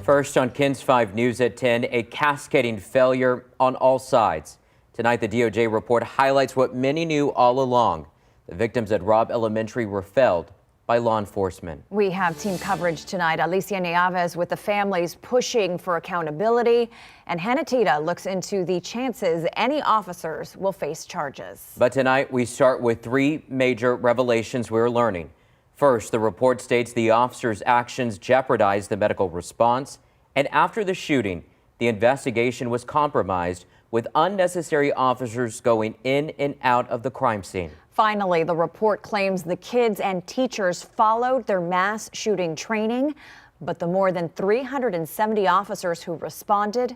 First on KENS 5 News at 10, a cascading failure on all sides. Tonight, the DOJ report highlights what many knew all along. The victims at Robb Elementary were failed by law enforcement. We have team coverage tonight. Alicia Nieves with the families pushing for accountability. And Hannah Tita looks into the chances any officers will face charges. But tonight, we start with three major revelations we're learning. First, the report states the officers' actions jeopardized the medical response. And after the shooting, the investigation was compromised with unnecessary officers going in and out of the crime scene. Finally, the report claims the kids and teachers followed their mass shooting training, but the more than 370 officers who responded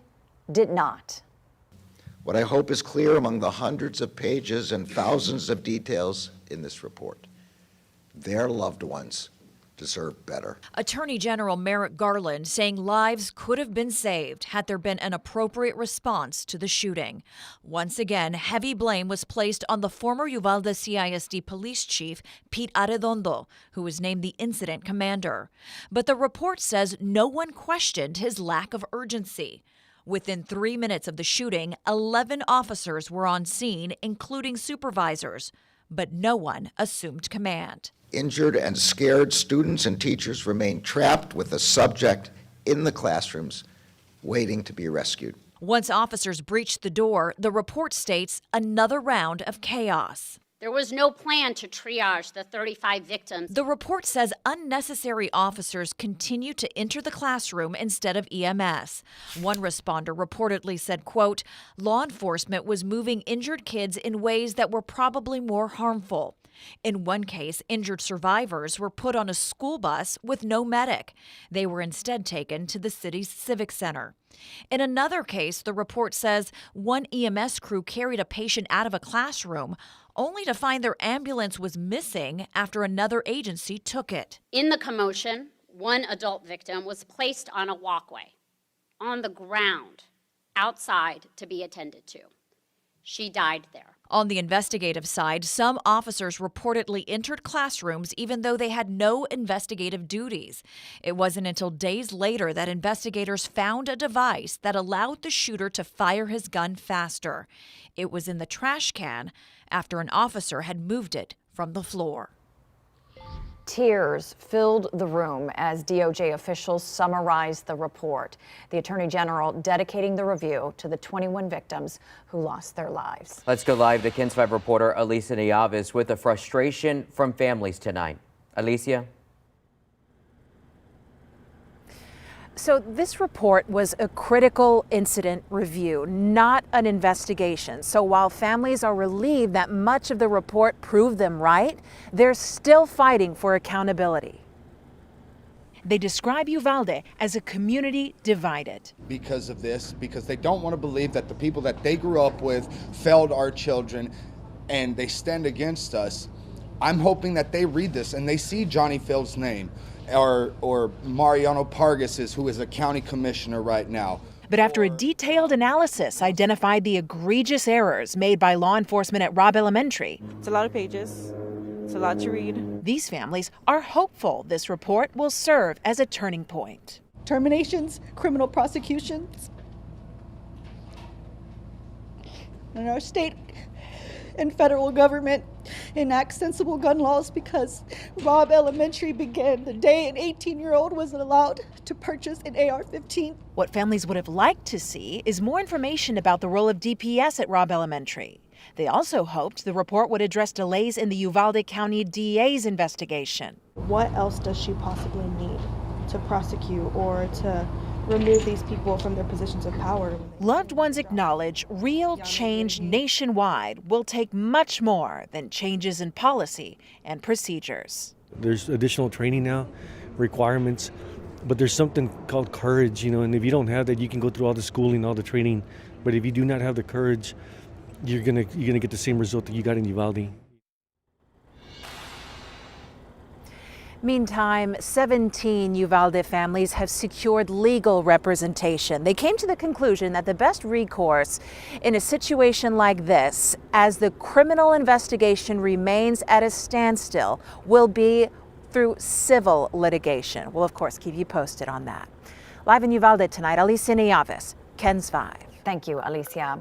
did not. What I hope is clear among the hundreds of pages and thousands of details in this report: their loved ones deserve better. Attorney General Merrick Garland saying lives could have been saved had there been an appropriate response to the shooting. Once again, heavy blame was placed on the former Uvalde CISD police chief, Pete Arredondo, who was named the incident commander. But the report says no one questioned his lack of urgency. Within 3 minutes of the shooting, 11 officers were on scene, including supervisors, but no one assumed command. Injured and scared students and teachers remain trapped with the subject in the classrooms, waiting to be rescued. Once officers breached the door, the report states another round of chaos. There was no plan to triage the 35 victims. The report says unnecessary officers continue to enter the classroom instead of EMS. One responder reportedly said, quote, law enforcement was moving injured kids in ways that were probably more harmful. In one case, injured survivors were put on a school bus with no medic. They were instead taken to the city's civic center. In another case, the report says one EMS crew carried a patient out of a classroom only to find their ambulance was missing after another agency took it. In the commotion, one adult victim was placed on a walkway, on the ground, outside to be attended to. She died there. On the investigative side, some officers reportedly entered classrooms even though they had no investigative duties. It wasn't until days later that investigators found a device that allowed the shooter to fire his gun faster. It was in the trash can after an officer had moved it from the floor. Tears filled the room as DOJ officials summarized the report. The Attorney General dedicating the review to the 21 victims who lost their lives. Let's go live to KENS 5 reporter Alicia Nieves with the frustration from families tonight. Alicia? So this report was a critical incident review, not an investigation. So while families are relieved that much of the report proved them right, they're still fighting for accountability. They describe Uvalde as a community divided. Because of this, because they don't want to believe that the people that they grew up with failed our children and they stand against us. I'm hoping that they read this and they see Johnny Field's name. Or Mariano Pargas's, who is a county commissioner right now. But after a detailed analysis identified the egregious errors made by law enforcement at Robb Elementary. It's a lot of pages. It's a lot to read. These families are hopeful this report will serve as a turning point. Terminations, criminal prosecutions, and our state and federal government enact sensible gun laws, because Robb Elementary began the day an 18-year-old wasn't allowed to purchase an AR-15. What families would have liked to see is more information about the role of DPS at Robb Elementary. They also hoped the report would address delays in the Uvalde County DA's investigation. What else does she possibly need to prosecute or to remove these people from their positions of power? Loved ones acknowledge real change nationwide will take much more than changes in policy and procedures. There's additional training now, requirements, but there's something called courage, and if you don't have that, you can go through all the schooling, all the training, but if you do not have the courage, you're gonna get the same result that you got in Uvalde. Meantime, 17 Uvalde families have secured legal representation. They came to the conclusion that the best recourse in a situation like this, as the criminal investigation remains at a standstill, will be through civil litigation. We'll, of course, keep you posted on that. Live in Uvalde tonight, Alicia Nieves, KENS 5. Thank you, Alicia.